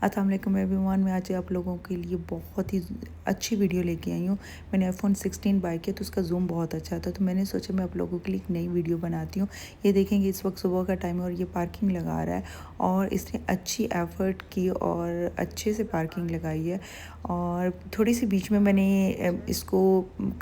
अस्सलाम वालेकुम एवरीवन। मैं आज आप लोगों के लिए बहुत ही अच्छी वीडियो लेके आई हूँ। मैंने iPhone 16 बाय किया तो उसका जूम बहुत अच्छा था, तो मैंने सोचा मैं आप लोगों के लिए एक नई वीडियो बनाती हूँ। ये देखेंगे इस वक्त सुबह का टाइम है और ये पार्किंग लगा रहा है और इसने अच्छी एफ़र्ट की और अच्छे से पार्किंग लगाई है। और थोड़ी सी बीच में मैंने इसको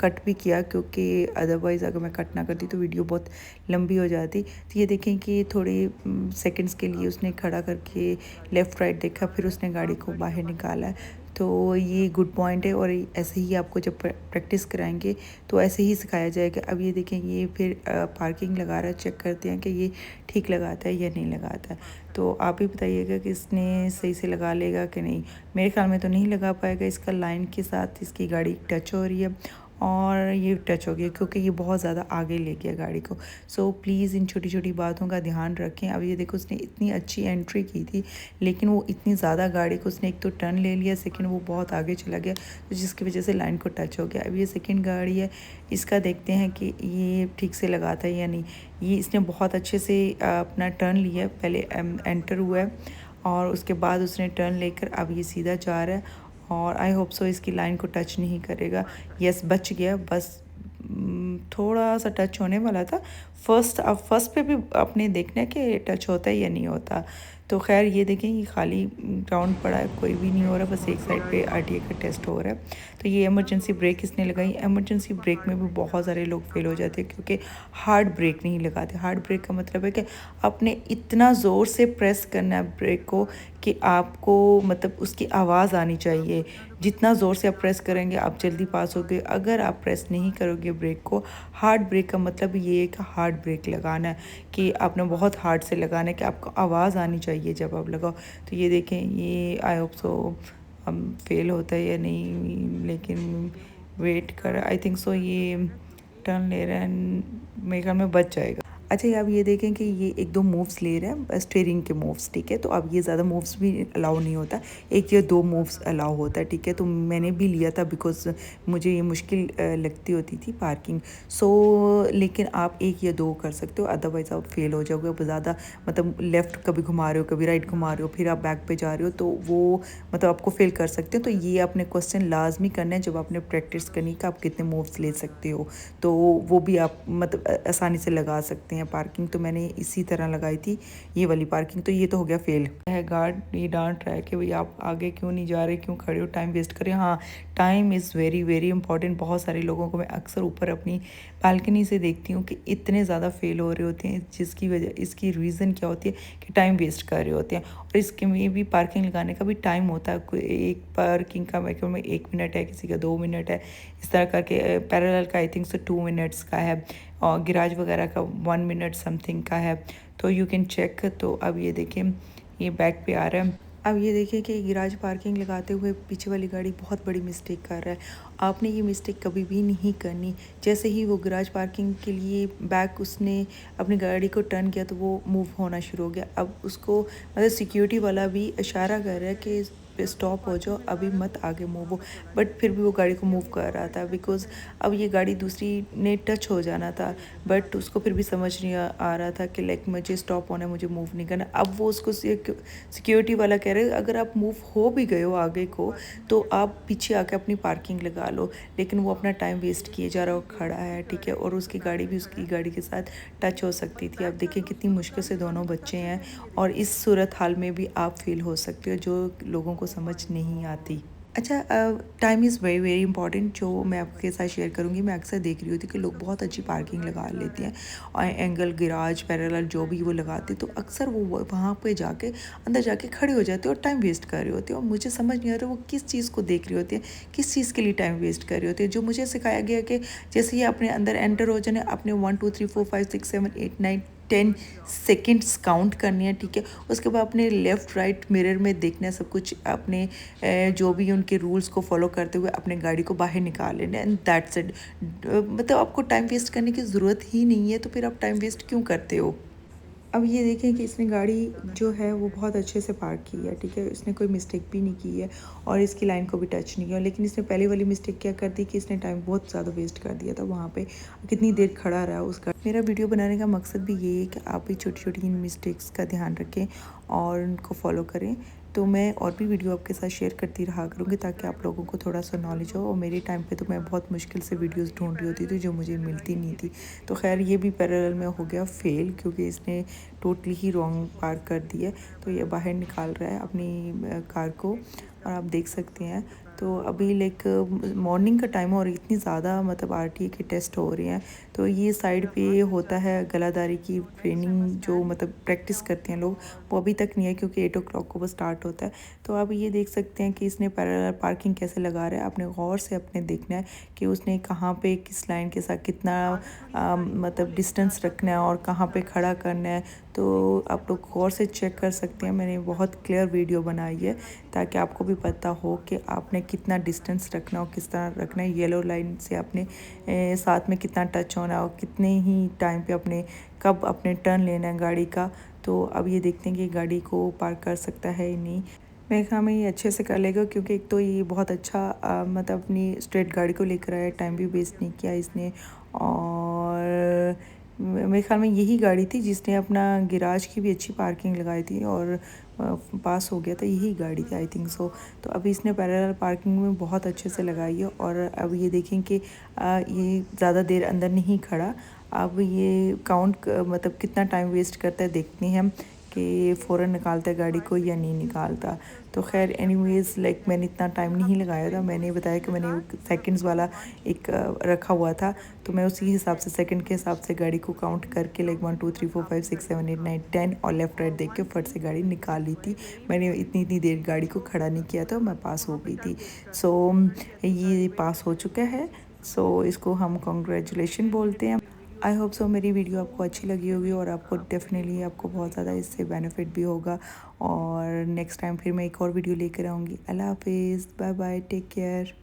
कट भी किया क्योंकि अदरवाइज़ अगर मैं कट ना करती तो वीडियो बहुत लंबी हो जाती। तो ये देखें कि थोड़े सेकंड्स के लिए उसने खड़ा करके लेफ़्ट राइट देखा, फिर उसने गाड़ी को बाहर निकाला है। तो ये गुड पॉइंट है और ऐसे ही आपको जब प्रैक्टिस कराएंगे तो ऐसे ही सिखाया जाएगा। अब ये देखें ये फिर पार्किंग लगा रहा है, चेक करते हैं कि ये ठीक लगाता है या नहीं लगाता है। तो आप ही बताइएगा कि इसने सही से लगा लेगा कि नहीं। मेरे ख्याल में तो नहीं लगा पाएगा, इसका लाइन के साथ इसकी गाड़ी टच हो रही है और ये टच हो गया क्योंकि ये बहुत ज़्यादा आगे ले गया गाड़ी को। सो प्लीज़ इन छोटी छोटी बातों का ध्यान रखें। अब ये देखो उसने इतनी अच्छी एंट्री की थी लेकिन वो इतनी ज़्यादा गाड़ी को उसने एक तो टर्न ले लिया, सेकंड वो बहुत आगे चला गया तो जिसकी वजह से लाइन को टच हो गया। अब ये सेकंड गाड़ी है, इसका देखते हैं कि ये ठीक से लगाता है या नहीं। ये इसने बहुत अच्छे से अपना टर्न लिया, पहले एंटर हुआ है और उसके बाद उसने टर्न लेकर अब ये सीधा जा रहा है और आई होप सो इसकी लाइन को टच नहीं करेगा। यस, बच गया, बस थोड़ा सा टच होने वाला था। अब फर्स्ट पे भी आपने देखना है कि टच होता है या नहीं होता। तो खैर ये देखें ये खाली ग्राउंड पड़ा है, कोई भी नहीं हो रहा, बस एक साइड पे आरटीए का टेस्ट हो रहा है। तो ये इमरजेंसी ब्रेक इसने लगाई। इमरजेंसी ब्रेक में भी बहुत सारे लोग फेल हो जाते हैं क्योंकि हार्ड ब्रेक नहीं लगाते। हार्ड ब्रेक का मतलब है कि आपने इतना ज़ोर से प्रेस करना है ब्रेक को कि आपको मतलब उसकी आवाज़ आनी चाहिए। जितना ज़ोर से आप प्रेस करेंगे आप जल्दी पास होगे। अगर आप प्रेस नहीं करोगे ब्रेक को, हार्ड ब्रेक का मतलब ये है कि हार्ड ब्रेक लगाना है कि आपने बहुत हार्ड से लगाना है कि आपको आवाज़ आनी चाहिए जब आप लगाओ। तो ये देखें ये आई होप सो फेल होता है या नहीं, लेकिन वेट कर, आई थिंक सो ये टर्न ले रहा है, मेरे ख्याल में बच जाएगा। अच्छा अब ये देखें कि ये एक दो मूव्स ले रहे हैं, स्टीयरिंग के मूव्स, ठीक है। तो अब ये ज़्यादा मूव्स भी अलाउ नहीं होता, एक या दो मूव्स अलाउ होता है, ठीक है। तो मैंने भी लिया था बिकॉज मुझे ये मुश्किल लगती होती थी पार्किंग। लेकिन आप एक या दो कर सकते हो, अदरवाइज़ आप फेल हो जाओगे। अब ज़्यादा मतलब लेफ़्ट कभी घुमा रहे हो, कभी राइट घुमा रहे हो, फिर आप बैक पे जा रहे हो तो वो मतलब आपको फेल कर सकते हैं। तो ये आपने क्वेश्चन लाजमी करना है जब आपने प्रैक्टिस करनी कि आप कितने मूव्स ले सकते हो, तो वो भी आप मतलब आसानी से लगा सकते हैं। पार्किंग तो मैंने इसी तरह लगाई थी, ये वाली पार्किंग। तो ये तो हो गया फेल है। गार्ड ये डांट रहा है कि भाई आप आगे क्यों नहीं जा रहे, क्यों खड़े हो, टाइम वेस्ट करें। हाँ, time is very very important. बहुत सारे लोगों को मैं अक्सर ऊपर अपनी बालकनी से देखती हूँ कि इतने ज़्यादा फेल हो रहे होते हैं, जिसकी वजह इसकी रीज़न क्या होती है कि टाइम वेस्ट कर रहे होते हैं। और इसके में भी पार्किंग लगाने का भी टाइम होता है। कोई एक पार्किंग का मैक्सिमम 1 मिनट है, किसी का 2 मिनट है, इस तरह करके। पैरेलल का आई थिंक सो 2 मिनट्स का है और गिराज वगैरह का 1 मिनट समथिंग का है। तो यू कैन चेक। तो अब ये देखें ये बैक पे आ रहा है। अब ये देखिए कि गिराज पार्किंग लगाते हुए पीछे वाली गाड़ी बहुत बड़ी मिस्टेक कर रहा है। आपने ये मिस्टेक कभी भी नहीं करनी। जैसे ही वो गिराज पार्किंग के लिए बैक उसने अपनी गाड़ी को टर्न किया तो वो मूव होना शुरू हो गया। अब उसको मतलब सिक्योरिटी वाला भी इशारा कर रहा है कि स्टॉप हो जाओ, अभी मत आगे मूव हो, बट फिर भी वो गाड़ी को मूव कर रहा था बिकॉज़ अब ये गाड़ी दूसरी ने टच हो जाना था। बट उसको फिर भी समझ नहीं आ रहा था कि लाइक मुझे स्टॉप होना है, मुझे मूव नहीं करना। अब वो उसको सिक्योरिटी वाला कह रहे अगर आप मूव हो भी गए हो आगे को तो आप पीछे आके अपनी पार्किंग लगा लो। लेकिन वो अपना टाइम वेस्ट किए जा रहा हो, खड़ा है, ठीक है। और उसकी गाड़ी भी उसकी गाड़ी के साथ टच हो सकती थी। आप देखिए कितनी मुश्किल से दोनों बच्चे हैं और इस सूरत हाल में भी आप फेल हो सकते हो, जो लोगों को समझ नहीं आती। अच्छा, time is very very important, जो मैं आपके साथ शेयर करूँगी। मैं अक्सर देख रही होती कि लोग बहुत अच्छी पार्किंग लगा लेते हैं और एंगल गिराज पैरेलल जो भी वो लगाते, तो अक्सर वो वहाँ पे जाके अंदर जाके खड़े हो जाते हैं और टाइम वेस्ट कर रहे होते हैं। और मुझे समझ नहीं आ रहा वो किस चीज़ को देख रहे होते हैं, किस चीज़ के लिए टाइम वेस्ट कर रहे होते हैं। जो मुझे सिखाया गया कि जैसे ही अपने अंदर एंटर हो जाना, अपने 1 2 3 4 5 6 7 8 9 10 सेकेंड्स काउंट करनी है, ठीक है। उसके बाद अपने लेफ़्ट राइट मिरर में देखना है सब कुछ, अपने जो भी उनके रूल्स को फॉलो करते हुए अपने गाड़ी को बाहर निकाल लेना एंड दैट्स इट। मतलब आपको टाइम वेस्ट करने की ज़रूरत ही नहीं है, तो फिर आप टाइम वेस्ट क्यों करते हो। अब ये देखें कि इसने गाड़ी जो है वो बहुत अच्छे से पार्क की है, ठीक है। इसने कोई मिस्टेक भी नहीं की है और इसकी लाइन को भी टच नहीं किया। लेकिन इसने पहले वाली मिस्टेक क्या कर दी कि इसने टाइम बहुत ज़्यादा वेस्ट कर दिया था वहाँ पे, कितनी देर खड़ा रहा उसका। मेरा वीडियो बनाने का मकसद भी ये है कि आप भी छोटी छोटी इन मिस्टेक्स का ध्यान रखें और उनको फॉलो करें। तो मैं और भी वीडियो आपके साथ शेयर करती रहा करूँगी ताकि आप लोगों को थोड़ा सा नॉलेज हो। और मेरे टाइम पे तो मैं बहुत मुश्किल से वीडियोस ढूंढ रही होती थी जो मुझे मिलती नहीं थी। तो खैर ये भी पैरेलल में हो गया फेल, क्योंकि इसने टोटली ही रॉन्ग पार्क कर दी है। तो ये बाहर निकाल रहा है अपनी कार को, और आप देख सकते हैं। तो अभी लाइक मॉर्निंग का टाइम है और इतनी ज़्यादा मतलब आरटीए के टेस्ट हो रहे हैं। तो ये साइड पे होता है गलादारी की ट्रेनिंग, जो मतलब प्रैक्टिस करते हैं लोग, वो अभी तक नहीं है क्योंकि 8 o'clock को वो स्टार्ट होता है। तो आप ये देख सकते हैं कि इसने पैरेलल पार्किंग कैसे लगा रहा है। आपने गौर से अपने देखना है कि उसने कहाँ पे किस लाइन के साथ कितना मतलब डिस्टेंस रखना है और कहाँ पे खड़ा करना है। तो आप लोग गौर से चेक कर सकते हैं। मैंने बहुत क्लियर वीडियो बनाई है ताकि आपको भी पता हो कि आपने कितना डिस्टेंस रखना और किस तरह रखना है। येलो लाइन से आपने साथ में कितना टच होना है और कितने ही टाइम पे अपने कब अपने टर्न लेना है गाड़ी का। तो अब ये देखते हैं कि गाड़ी को पार्क कर सकता है या नहीं। मेरे ख्याल में ये अच्छे से कर लेगा, क्योंकि एक तो ये बहुत अच्छा मतलब अपनी स्ट्रेट गाड़ी को लेकर आया, टाइम भी वेस्ट नहीं किया इसने। और मेरे ख्याल में यही गाड़ी थी जिसने अपना गिराज की भी अच्छी पार्किंग लगाई थी और पास हो गया था। यही गाड़ी थी आई थिंक सो। तो अभी इसने पैरेलल पार्किंग में बहुत अच्छे से लगाई है। और अब ये देखें कि ये ज़्यादा देर अंदर नहीं खड़ा। अब ये काउंट मतलब कितना टाइम वेस्ट करता है देखते हैं हम कि फ़ौरन निकालता है गाड़ी को या नहीं निकालता। तो खैर एनीवेज़ लाइक मैंने इतना टाइम नहीं लगाया था। मैंने बताया कि मैंने सेकंड्स वाला एक रखा हुआ था, तो मैं उसी हिसाब से सेकंड के हिसाब से गाड़ी को काउंट करके लाइक 1 2 3 4 5 6 7 8 9 10 और लेफ़्ट राइट देख के फट से गाड़ी निकाल ली थी। मैंने इतनी देर गाड़ी को खड़ा नहीं किया था, मैं पास हो गई थी। सो ये पास हो चुका है। सो इसको हम कॉन्ग्रेचुलेशन बोलते हैं। आई होप सो मेरी वीडियो आपको अच्छी लगी होगी और आपको डेफिनेटली आपको बहुत ज़्यादा इससे बेनिफिट भी होगा। और नेक्स्ट टाइम फिर मैं एक और वीडियो लेकर आऊँगी। अल्लाह हाफिज़, बाय बाय, टेक केयर।